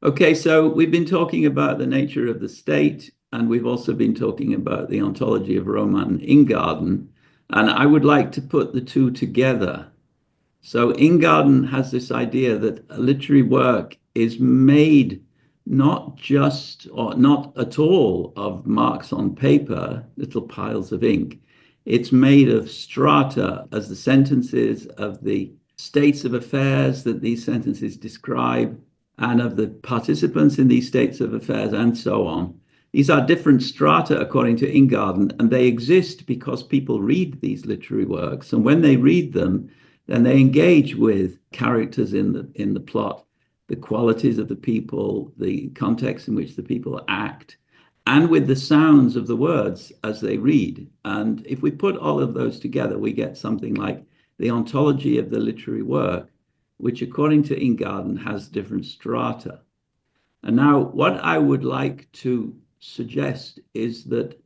Okay, so we've been talking about the nature of the state, and we've also been talking about the ontology of Roma and Ingarden, and I would like to put the two together. So Ingarden has this idea that a literary work is made not just or not at all of marks on paper, little piles of ink. It's made of strata as the sentences of the states of affairs that these sentences describe and of the participants in these states of affairs and so on. These are different strata according to Ingarden, and they exist because people read these literary works. And when they read them, then they engage with characters in the plot, the qualities of the people, the context in which the people act, and with the sounds of the words as they read. And if we put all of those together, we get something like the ontology of the literary work, which according to Ingarden has different strata. And now what I would like to suggest is that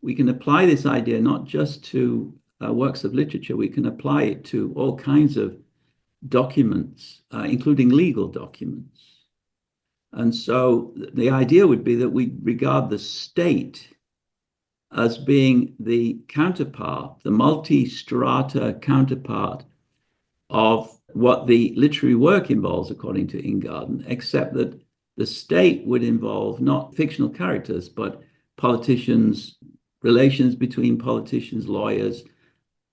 we can apply this idea not just to works of literature, we can apply it to all kinds of documents, including legal documents. And so the idea would be that we regard the state as being the counterpart, the multi-strata counterpart of what the literary work involves, according to Ingarden, except that the state would involve not fictional characters, but politicians, relations between politicians, lawyers,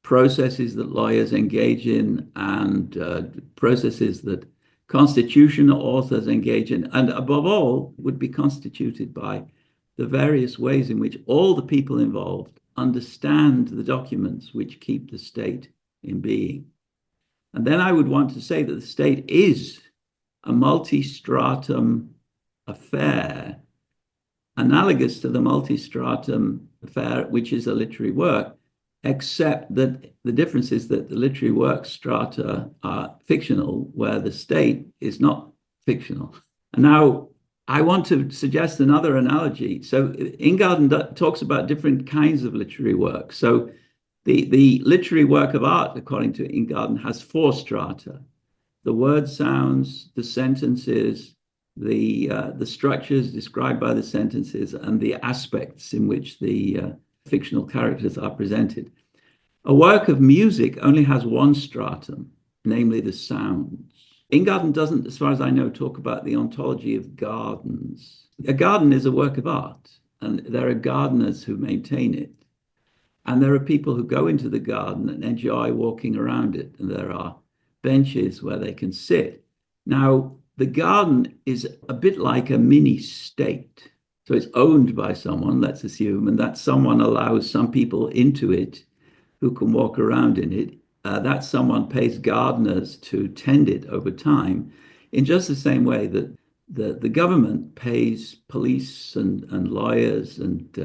processes that lawyers engage in, and processes that constitutional authors engage in, and above all, would be constituted by the various ways in which all the people involved understand the documents which keep the state in being. And then I would want to say that the state is a multi-stratum affair, analogous to the multi-stratum affair, which is a literary work, except that the difference is that the literary work strata are fictional, where the state is not fictional. And now I want to suggest another analogy. So Ingarden talks about different kinds of literary work. So the literary work of art, according to Ingarden, has four strata: the word sounds, the sentences, the structures described by the sentences, and the aspects in which the fictional characters are presented. A work of music only has one stratum, namely the sounds. Ingarden doesn't, as far as I know, talk about the ontology of gardens. A garden is a work of art, and there are gardeners who maintain it. And there are people who go into the garden and enjoy walking around it, and there are benches where they can sit. Now, the garden is a bit like a mini state. So it's owned by someone, let's assume, and that someone allows some people into it who can walk around in it. That someone pays gardeners to tend it over time, in just the same way that the government pays police and lawyers and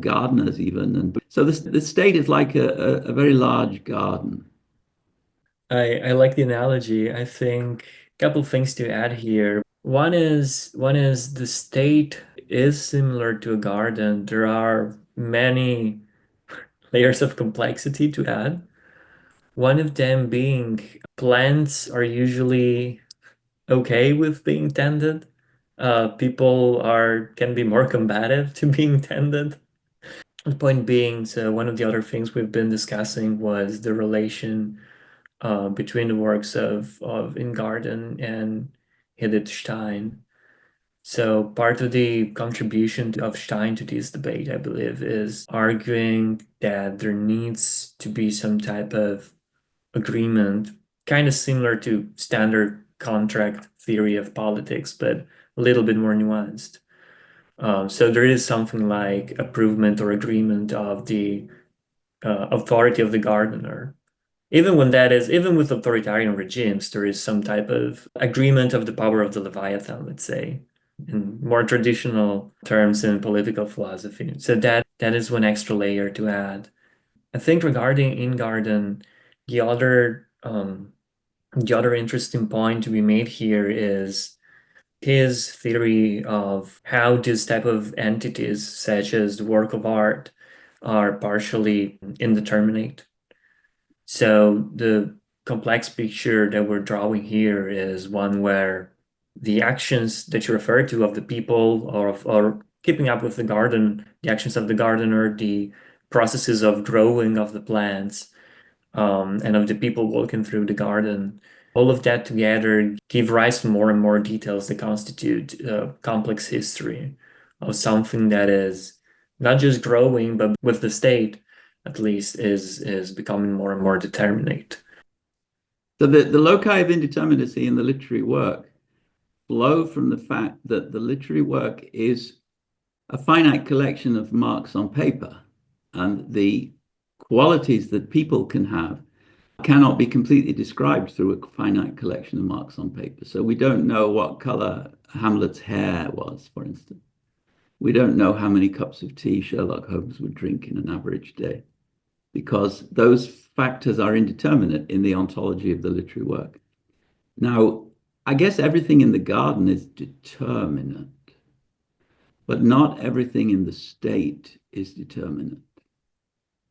gardeners even. And so the state is like a very large garden. I like the analogy. I think a couple things to add here. One is the state is similar to a garden. There are many layers of complexity to add. One of them being plants are usually okay with being tended. People can be more combative to being tended. The point being, so one of the other things we've been discussing was the relation between the works of Ingarden and Edith Stein. So part of the contribution of Stein to this debate, I believe, is arguing that there needs to be some type of agreement, kind of similar to standard contract theory of politics, but a little bit more nuanced. So there is something like approvement or agreement of the authority of the gardener. Even with authoritarian regimes, there is some type of agreement of the power of the Leviathan, let's say, in more traditional terms in political philosophy. So that is one extra layer to add. I think regarding Ingarden, the other the other interesting point to be made here is his theory of how this type of entities, such as the work of art, are partially indeterminate. So the complex picture that we're drawing here is one where the actions that you refer to of the people or keeping up with the garden, the actions of the gardener, the processes of growing of the plants, and of the people walking through the garden. All of that together give rise to more and more details that constitute a complex history of something that is not just growing, but with the state, at least, is becoming more and more determinate. So the loci of indeterminacy in the literary work flow from the fact that the literary work is a finite collection of marks on paper, and the qualities that people can have cannot be completely described through a finite collection of marks on paper. So we don't know what color Hamlet's hair was, for instance. We don't know how many cups of tea Sherlock Holmes would drink in an average day, because those factors are indeterminate in the ontology of the literary work. Now, I guess everything in the garden is determinate, but not everything in the state is determinate.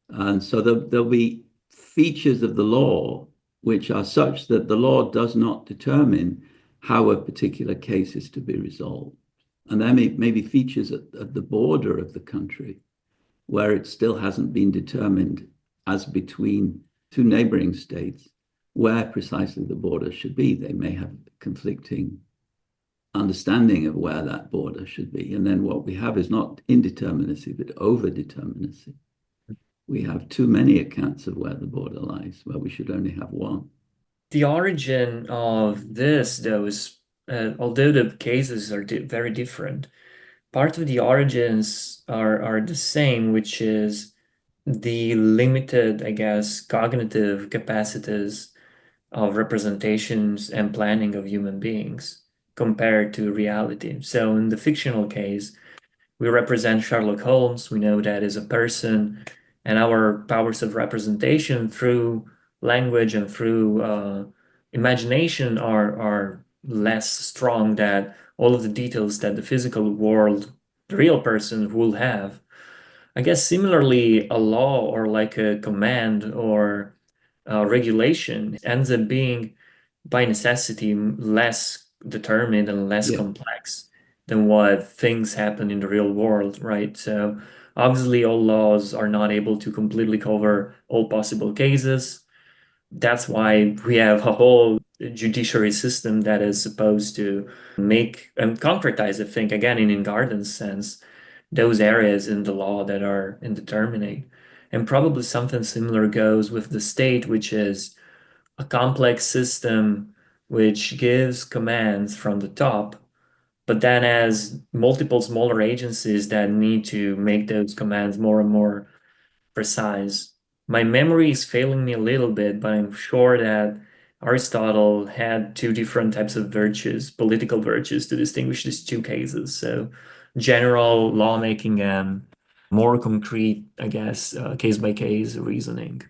And so there'll be features of the law which are such that the law does not determine how a particular case is to be resolved. And there may be features at the border of the country where it still hasn't been determined as between two neighboring states where precisely the border should be. They may have conflicting understanding of where that border should be. And then what we have is not indeterminacy, but overdeterminacy. We have too many accounts of where the border lies, where we should only have one. The origin of this, though, is although the cases are very different, part of the origins are the same, which is the limited, I guess, cognitive capacities of representations and planning of human beings compared to reality. So in the fictional case, we represent Sherlock Holmes. We know that is a person, and our powers of representation through language and through imagination are less strong than all of the details that the physical world, the real person will have. I guess similarly, a law or like a command or regulation ends up being by necessity less determined and less Yeah. complex than what things happen in the real world, right? So obviously all laws are not able to completely cover all possible cases. That's why we have a whole judiciary system that is supposed to make and concretize, I think, again, in Ingarden's sense, those areas in the law that are indeterminate. And probably something similar goes with the state, which is a complex system which gives commands from the top, but then has multiple smaller agencies that need to make those commands more and more precise. My memory is failing me a little bit, but I'm sure that Aristotle had two different types of virtues, political virtues, to distinguish these two cases. So, general lawmaking and more concrete, I guess, case by case reasoning.